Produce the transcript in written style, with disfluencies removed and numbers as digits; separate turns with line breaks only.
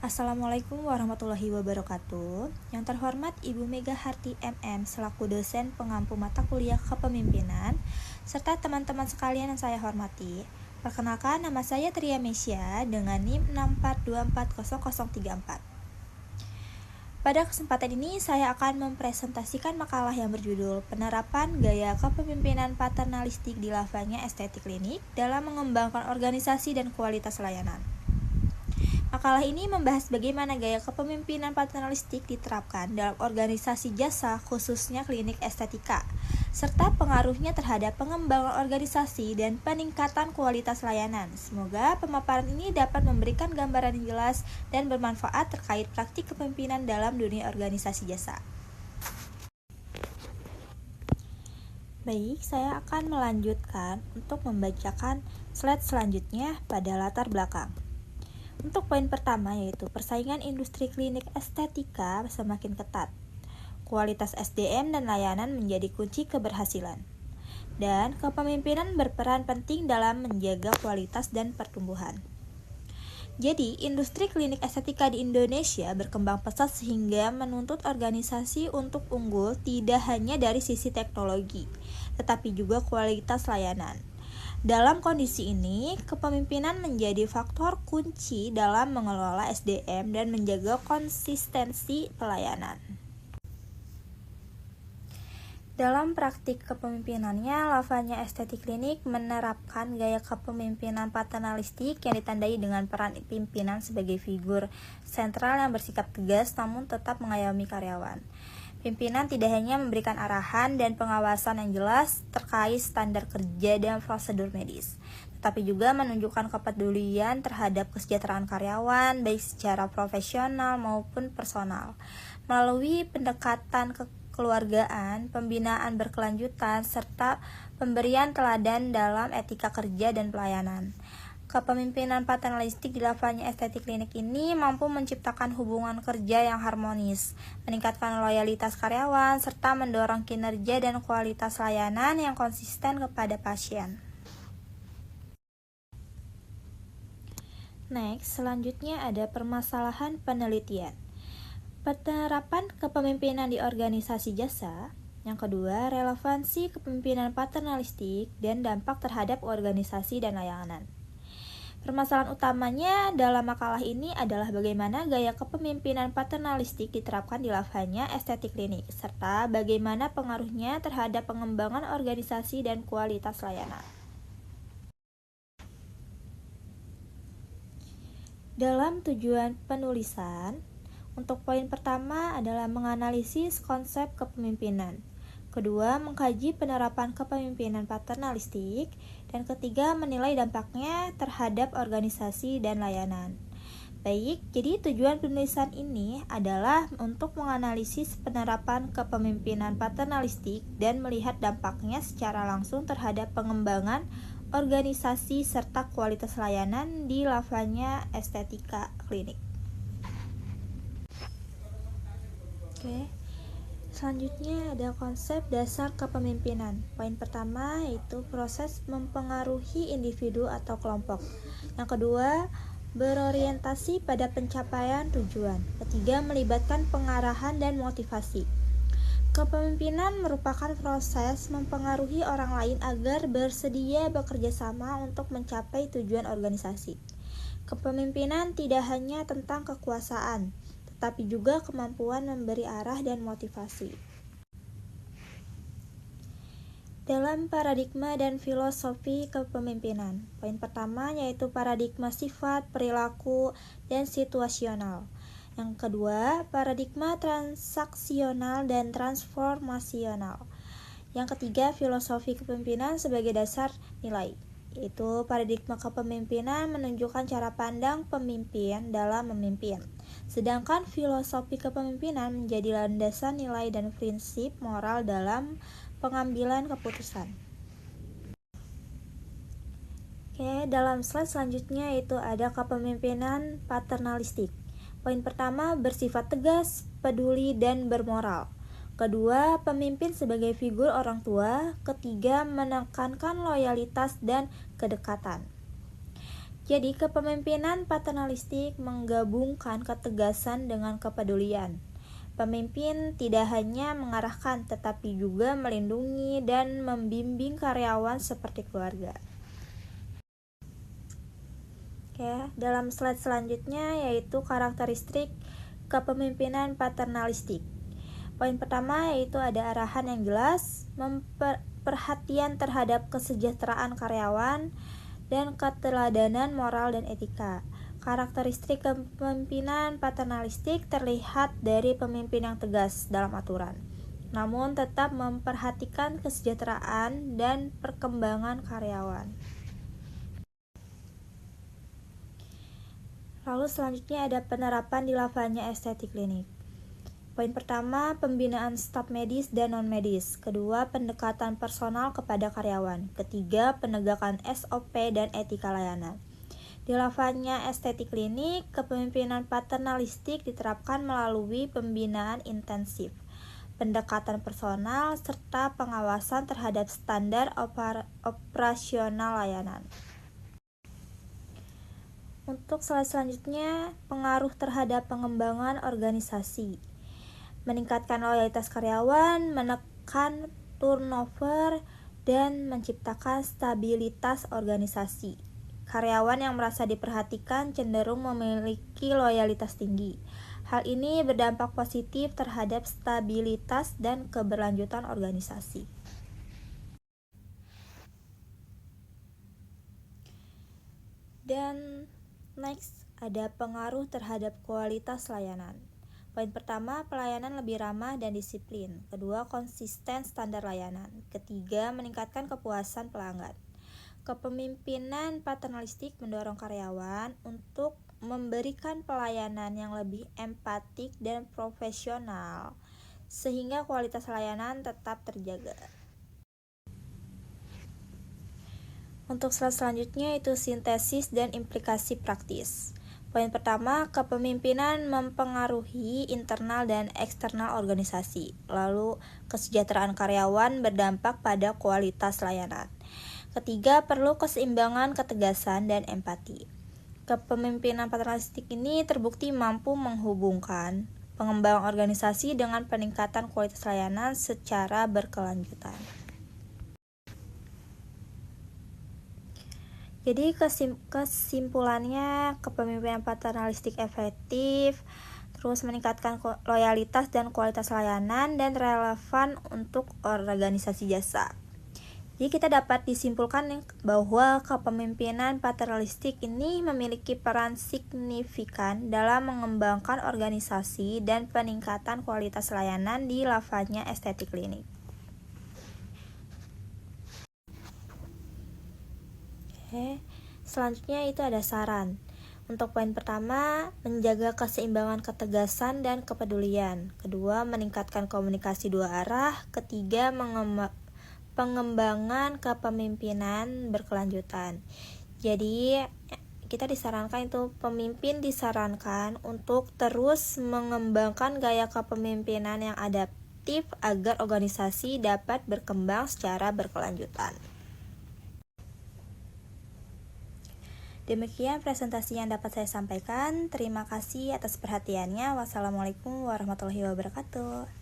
Assalamualaikum warahmatullahi wabarakatuh. Yang terhormat Ibu Mega Harti MM selaku dosen pengampu mata kuliah kepemimpinan serta teman-teman sekalian yang saya hormati. Perkenalkan, nama saya Tria Mesya dengan NIM 642400034. Pada kesempatan ini saya akan mempresentasikan makalah yang berjudul Penerapan Gaya Kepemimpinan Paternalistik di Lavanya Estetik Klinik dalam mengembangkan organisasi dan kualitas layanan. Makalah ini membahas bagaimana gaya kepemimpinan paternalistik diterapkan dalam organisasi jasa, khususnya klinik estetika, serta pengaruhnya terhadap pengembangan organisasi dan peningkatan kualitas layanan. Semoga pemaparan ini dapat memberikan gambaran yang jelas dan bermanfaat terkait praktik kepemimpinan dalam dunia organisasi jasa. Baik, saya akan melanjutkan untuk membacakan slide selanjutnya pada latar belakang. Untuk poin pertama yaitu persaingan industri klinik estetika semakin ketat. Kualitas SDM dan layanan menjadi kunci keberhasilan. Dan kepemimpinan berperan penting dalam menjaga kualitas dan pertumbuhan. Jadi, industri klinik estetika di Indonesia berkembang pesat sehingga menuntut organisasi untuk unggul tidak hanya dari sisi teknologi, tetapi juga kualitas layanan. Dalam kondisi ini, kepemimpinan menjadi faktor kunci dalam mengelola SDM dan menjaga konsistensi pelayanan. Dalam praktik kepemimpinannya, Lavanya Estetik Klinik menerapkan gaya kepemimpinan paternalistik yang ditandai dengan peran pimpinan sebagai figur sentral yang bersikap tegas namun tetap mengayomi karyawan. Pimpinan tidak hanya memberikan arahan dan pengawasan yang jelas terkait standar kerja dan prosedur medis, tetapi juga menunjukkan kepedulian terhadap kesejahteraan karyawan baik secara profesional maupun personal. Melalui pendekatan kekeluargaan, pembinaan berkelanjutan, serta pemberian teladan dalam etika kerja dan pelayanan. Kepemimpinan paternalistik di Lavanya Estetik Klinik ini mampu menciptakan hubungan kerja yang harmonis, meningkatkan loyalitas karyawan, serta mendorong kinerja dan kualitas layanan yang konsisten kepada pasien. Next, selanjutnya ada permasalahan penelitian. Penerapan kepemimpinan di organisasi jasa. Yang kedua, relevansi kepemimpinan paternalistik dan dampak terhadap organisasi dan layanan. Permasalahan utamanya dalam makalah ini adalah bagaimana gaya kepemimpinan paternalistik diterapkan di Lavanya Estetik Klinik, serta bagaimana pengaruhnya terhadap pengembangan organisasi dan kualitas layanan. Dalam tujuan penulisan, untuk poin pertama adalah menganalisis konsep kepemimpinan. Kedua, mengkaji penerapan kepemimpinan paternalistik. Dan ketiga, menilai dampaknya terhadap organisasi dan layanan. Baik, jadi tujuan penulisan ini adalah untuk menganalisis penerapan kepemimpinan paternalistik dan melihat dampaknya secara langsung terhadap pengembangan organisasi serta kualitas layanan di Lavanya Estetika Klinik. Oke. Selanjutnya ada konsep dasar kepemimpinan. Poin pertama yaitu proses mempengaruhi individu atau kelompok. Yang kedua, berorientasi pada pencapaian tujuan. Ketiga, melibatkan pengarahan dan motivasi. Kepemimpinan merupakan proses mempengaruhi orang lain agar bersedia bekerja sama untuk mencapai tujuan organisasi. Kepemimpinan tidak hanya tentang kekuasaan, tapi juga kemampuan memberi arah dan motivasi. Dalam paradigma dan filosofi kepemimpinan, poin pertama yaitu paradigma sifat, perilaku, dan situasional. Yang kedua, paradigma transaksional dan transformasional. Yang ketiga, filosofi kepemimpinan sebagai dasar nilai, yaitu paradigma kepemimpinan menunjukkan cara pandang pemimpin dalam memimpin. Sedangkan filosofi kepemimpinan menjadi landasan nilai dan prinsip moral dalam pengambilan keputusan. Oke, dalam slide selanjutnya itu ada kepemimpinan paternalistik. Poin pertama, bersifat tegas, peduli, dan bermoral. Kedua, pemimpin sebagai figur orang tua. Ketiga, menekankan loyalitas dan kedekatan. Jadi, kepemimpinan paternalistik menggabungkan ketegasan dengan kepedulian. Pemimpin tidak hanya mengarahkan, tetapi juga melindungi dan membimbing karyawan seperti keluarga. Oke, dalam slide selanjutnya yaitu karakteristik kepemimpinan paternalistik. Poin pertama yaitu ada arahan yang jelas, perhatian terhadap kesejahteraan karyawan, dan keteladanan moral dan etika. Karakteristik kepemimpinan paternalistik terlihat dari pemimpin yang tegas dalam aturan, namun tetap memperhatikan kesejahteraan dan perkembangan karyawan. Lalu selanjutnya ada penerapan di lavanya estetik klinik. Poin pertama, pembinaan staf medis dan non-medis. Kedua, pendekatan personal kepada karyawan. Ketiga, penegakan SOP dan etika layanan. Di lavanya estetik klinik, kepemimpinan paternalistik diterapkan melalui pembinaan intensif, pendekatan personal, serta pengawasan terhadap standar operasional layanan. Untuk slide selanjutnya, pengaruh terhadap pengembangan organisasi. Meningkatkan loyalitas karyawan, menekan turnover, dan menciptakan stabilitas organisasi. Karyawan yang merasa diperhatikan cenderung memiliki loyalitas tinggi. Hal ini berdampak positif terhadap stabilitas dan keberlanjutan organisasi. Dan next, ada pengaruh terhadap kualitas layanan. Poin pertama, pelayanan lebih ramah dan disiplin. Kedua, konsisten standar layanan. Ketiga, meningkatkan kepuasan pelanggan. Kepemimpinan paternalistik mendorong karyawan untuk memberikan pelayanan yang lebih empatik dan profesional, sehingga kualitas layanan tetap terjaga. Untuk slide selanjutnya itu sintesis dan implikasi praktis. Poin pertama, kepemimpinan mempengaruhi internal dan eksternal organisasi. Lalu, kesejahteraan karyawan berdampak pada kualitas layanan. Ketiga, perlu keseimbangan, ketegasan, dan empati. Kepemimpinan paternalistik ini terbukti mampu menghubungkan pengembangan organisasi dengan peningkatan kualitas layanan secara berkelanjutan. Jadi kesimpulannya, kepemimpinan paternalistik efektif, terus meningkatkan loyalitas dan kualitas layanan, dan relevan untuk organisasi jasa. Jadi kita dapat disimpulkan bahwa kepemimpinan paternalistik ini memiliki peran signifikan dalam mengembangkan organisasi dan peningkatan kualitas layanan di lavanya estetik klinik. Selanjutnya itu ada saran. Untuk poin pertama, menjaga keseimbangan ketegasan dan kepedulian. Kedua, meningkatkan komunikasi dua arah. Ketiga, pengembangan kepemimpinan berkelanjutan. Jadi kita disarankan itu pemimpin disarankan untuk terus mengembangkan gaya kepemimpinan yang adaptif agar organisasi dapat berkembang secara berkelanjutan. Demikian presentasi yang dapat saya sampaikan. Terima kasih atas perhatiannya. Wassalamualaikum warahmatullahi wabarakatuh.